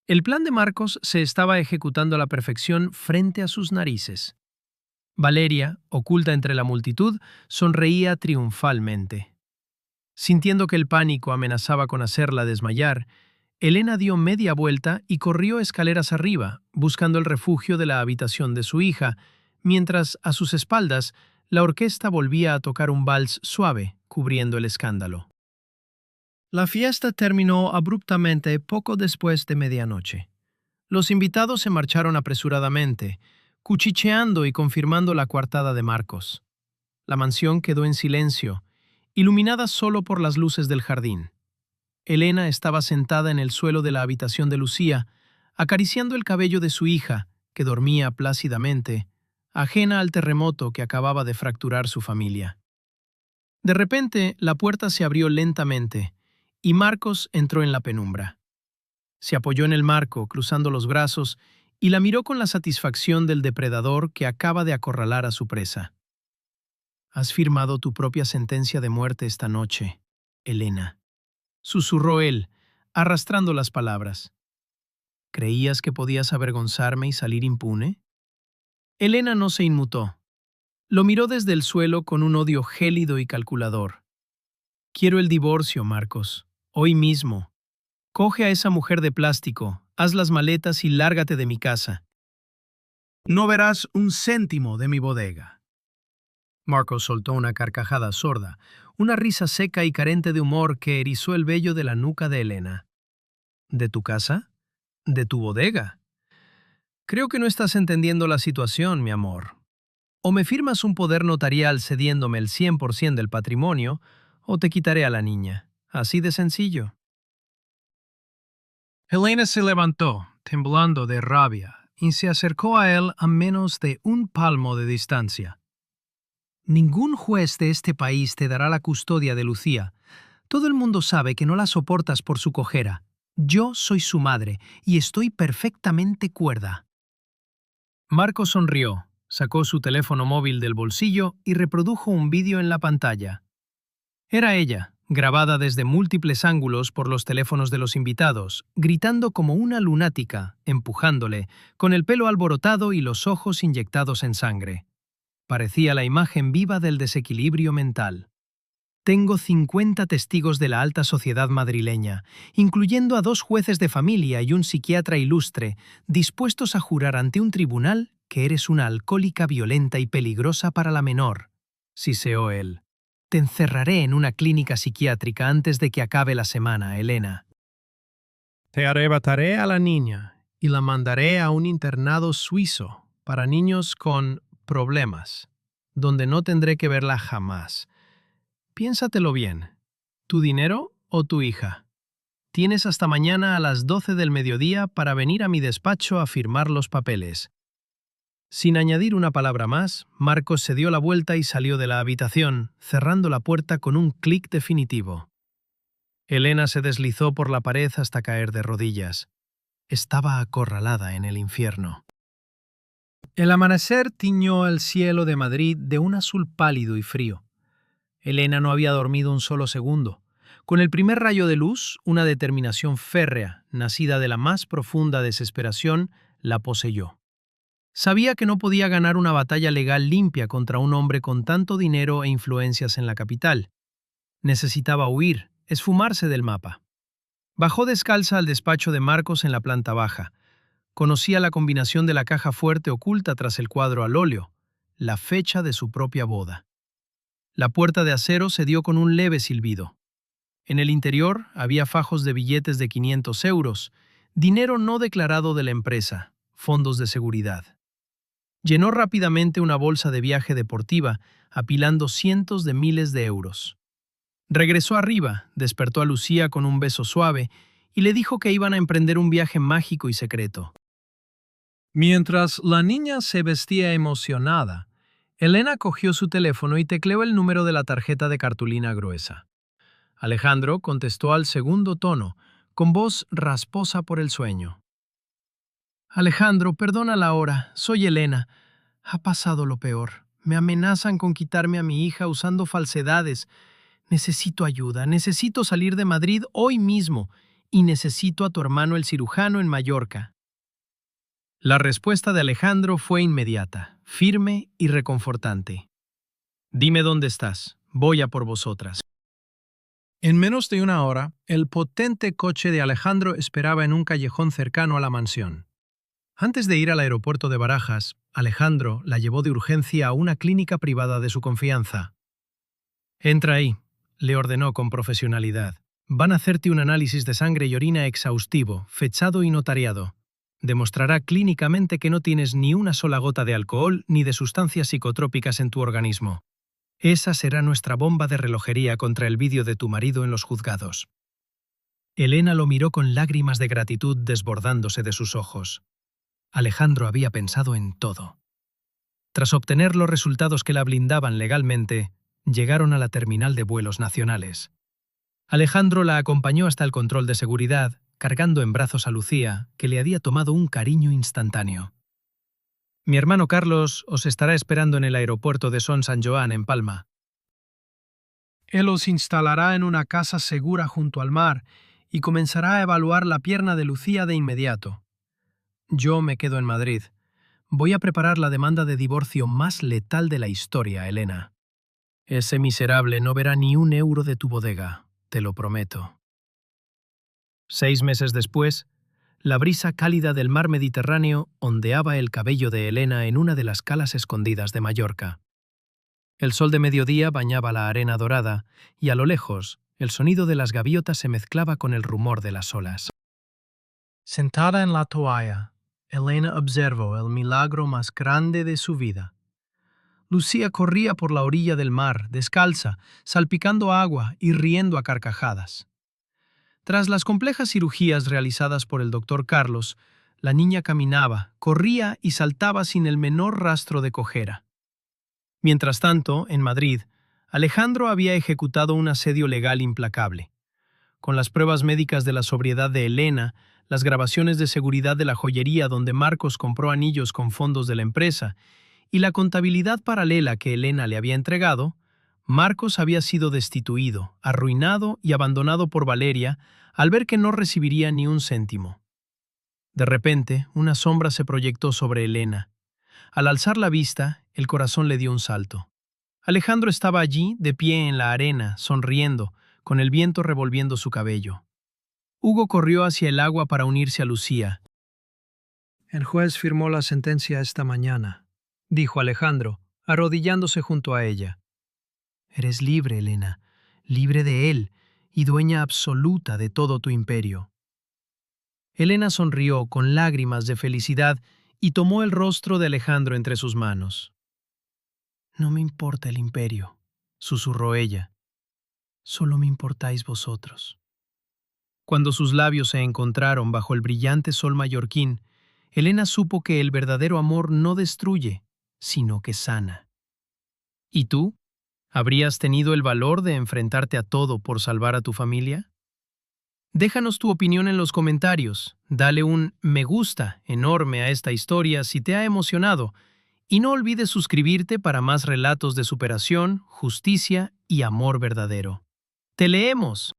El plan de Marcos se estaba ejecutando a la perfección frente a sus narices. Valeria, oculta entre la multitud, sonreía triunfalmente. Sintiendo que el pánico amenazaba con hacerla desmayar, Elena dio media vuelta y corrió escaleras arriba, buscando el refugio de la habitación de su hija, mientras, a sus espaldas, La orquesta volvía a tocar un vals suave, cubriendo el escándalo. La fiesta terminó abruptamente poco después de medianoche. Los invitados se marcharon apresuradamente, cuchicheando y confirmando la coartada de Marcos. La mansión quedó en silencio, iluminada solo por las luces del jardín. Elena estaba sentada en el suelo de la habitación de Lucía, acariciando el cabello de su hija, que dormía plácidamente, ajena al terremoto que acababa de fracturar su familia. De repente, la puerta se abrió lentamente, y Marcos entró en la penumbra. Se apoyó en el marco, cruzando los brazos, y la miró con la satisfacción del depredador que acaba de acorralar a su presa. «Has firmado tu propia sentencia de muerte esta noche, Elena», susurró él, arrastrando las palabras. «¿Creías que podías avergonzarme y salir impune?» Elena no se inmutó. Lo miró desde el suelo con un odio gélido y calculador. «Quiero el divorcio, Marcos, hoy mismo. Coge a esa mujer de plástico, haz las maletas y lárgate de mi casa. No verás un céntimo de mi bodega». Marcos soltó una carcajada sorda, una risa seca y carente de humor que erizó el vello de la nuca de Elena. «¿De tu casa? ¿De tu bodega? Creo que no estás entendiendo la situación, mi amor. O me firmas un poder notarial cediéndome el 100% del patrimonio, o te quitaré a la niña. Así de sencillo». Elena se levantó, temblando de rabia, y se acercó a él a menos de un palmo de distancia. «Ningún juez de este país te dará la custodia de Lucía. Todo el mundo sabe que no la soportas por su cojera. Yo soy su madre y estoy perfectamente cuerda». Marcos sonrió, sacó su teléfono móvil del bolsillo y reprodujo un vídeo en la pantalla. Era ella, grabada desde múltiples ángulos por los teléfonos de los invitados, gritando como una lunática, empujándole, con el pelo alborotado y los ojos inyectados en sangre. Parecía la imagen viva del desequilibrio mental. «Tengo 50 testigos de la alta sociedad madrileña, incluyendo a 2 jueces de familia y un psiquiatra ilustre, dispuestos a jurar ante un tribunal que eres una alcohólica violenta y peligrosa para la menor», siseó él. «Te encerraré en una clínica psiquiátrica antes de que acabe la semana, Elena. Te arrebataré a la niña y la mandaré a un internado suizo para niños con problemas, donde no tendré que verla jamás. Piénsatelo bien. ¿Tu dinero o tu hija? Tienes hasta mañana a las 12 del mediodía para venir a mi despacho a firmar los papeles». Sin añadir una palabra más, Marcos se dio la vuelta y salió de la habitación, cerrando la puerta con un clic definitivo. Elena se deslizó por la pared hasta caer de rodillas. Estaba acorralada en el infierno. El amanecer tiñó el cielo de Madrid de un azul pálido y frío. Elena no había dormido un solo segundo. Con el primer rayo de luz, una determinación férrea, nacida de la más profunda desesperación, la poseyó. Sabía que no podía ganar una batalla legal limpia contra un hombre con tanto dinero e influencias en la capital. Necesitaba huir, esfumarse del mapa. Bajó descalza al despacho de Marcos en la planta baja. Conocía la combinación de la caja fuerte oculta tras el cuadro al óleo, la fecha de su propia boda. La puerta de acero se dio con un leve silbido. En el interior había fajos de billetes de 500 euros, dinero no declarado de la empresa, fondos de seguridad. Llenó rápidamente una bolsa de viaje deportiva, apilando cientos de miles de euros. Regresó arriba, despertó a Lucía con un beso suave y le dijo que iban a emprender un viaje mágico y secreto. Mientras la niña se vestía emocionada, Elena cogió su teléfono y tecleó el número de la tarjeta de cartulina gruesa. Alejandro contestó al segundo tono, con voz rasposa por el sueño. «Alejandro, perdona la hora, soy Elena. Ha pasado lo peor. Me amenazan con quitarme a mi hija usando falsedades. Necesito ayuda, necesito salir de Madrid hoy mismo y necesito a tu hermano el cirujano en Mallorca». La respuesta de Alejandro fue inmediata, firme y reconfortante. «Dime dónde estás. Voy a por vosotras». En menos de una hora, el potente coche de Alejandro esperaba en un callejón cercano a la mansión. Antes de ir al aeropuerto de Barajas, Alejandro la llevó de urgencia a una clínica privada de su confianza. «Entra ahí», le ordenó con profesionalidad. «Van a hacerte un análisis de sangre y orina exhaustivo, fechado y notariado. Demostrará clínicamente que no tienes ni una sola gota de alcohol ni de sustancias psicotrópicas en tu organismo. Esa será nuestra bomba de relojería contra el vídeo de tu marido en los juzgados». Elena lo miró con lágrimas de gratitud desbordándose de sus ojos. Alejandro había pensado en todo. Tras obtener los resultados que la blindaban legalmente, llegaron a la terminal de vuelos nacionales. Alejandro la acompañó hasta el control de seguridad, cargando en brazos a Lucía, que le había tomado un cariño instantáneo. «Mi hermano Carlos os estará esperando en el aeropuerto de Son San Joan, en Palma. Él os instalará en una casa segura junto al mar y comenzará a evaluar la pierna de Lucía de inmediato. Yo me quedo en Madrid. Voy a preparar la demanda de divorcio más letal de la historia, Elena. Ese miserable no verá ni un euro de tu bodega, te lo prometo». 6 meses después, la brisa cálida del mar Mediterráneo ondeaba el cabello de Elena en una de las calas escondidas de Mallorca. El sol de mediodía bañaba la arena dorada y a lo lejos, el sonido de las gaviotas se mezclaba con el rumor de las olas. Sentada en la toalla, Elena observó el milagro más grande de su vida. Lucía corría por la orilla del mar, descalza, salpicando agua y riendo a carcajadas. Tras las complejas cirugías realizadas por el doctor Carlos, la niña caminaba, corría y saltaba sin el menor rastro de cojera. Mientras tanto, en Madrid, Alejandro había ejecutado un asedio legal implacable. Con las pruebas médicas de la sobriedad de Elena, las grabaciones de seguridad de la joyería donde Marcos compró anillos con fondos de la empresa y la contabilidad paralela que Elena le había entregado, Marcos había sido destituido, arruinado y abandonado por Valeria al ver que no recibiría ni un céntimo. De repente, una sombra se proyectó sobre Elena. Al alzar la vista, el corazón le dio un salto. Alejandro estaba allí, de pie en la arena, sonriendo, con el viento revolviendo su cabello. Hugo corrió hacia el agua para unirse a Lucía. «El juez firmó la sentencia esta mañana», dijo Alejandro, arrodillándose junto a ella. «Eres libre, Elena, libre de él y dueña absoluta de todo tu imperio». Elena sonrió con lágrimas de felicidad y tomó el rostro de Alejandro entre sus manos. «No me importa el imperio», susurró ella. «Solo me importáis vosotros». Cuando sus labios se encontraron bajo el brillante sol mallorquín, Elena supo que el verdadero amor no destruye, sino que sana. ¿Y tú? ¿Habrías tenido el valor de enfrentarte a todo por salvar a tu familia? Déjanos tu opinión en los comentarios, dale un me gusta enorme a esta historia si te ha emocionado y no olvides suscribirte para más relatos de superación, justicia y amor verdadero. ¡Te leemos!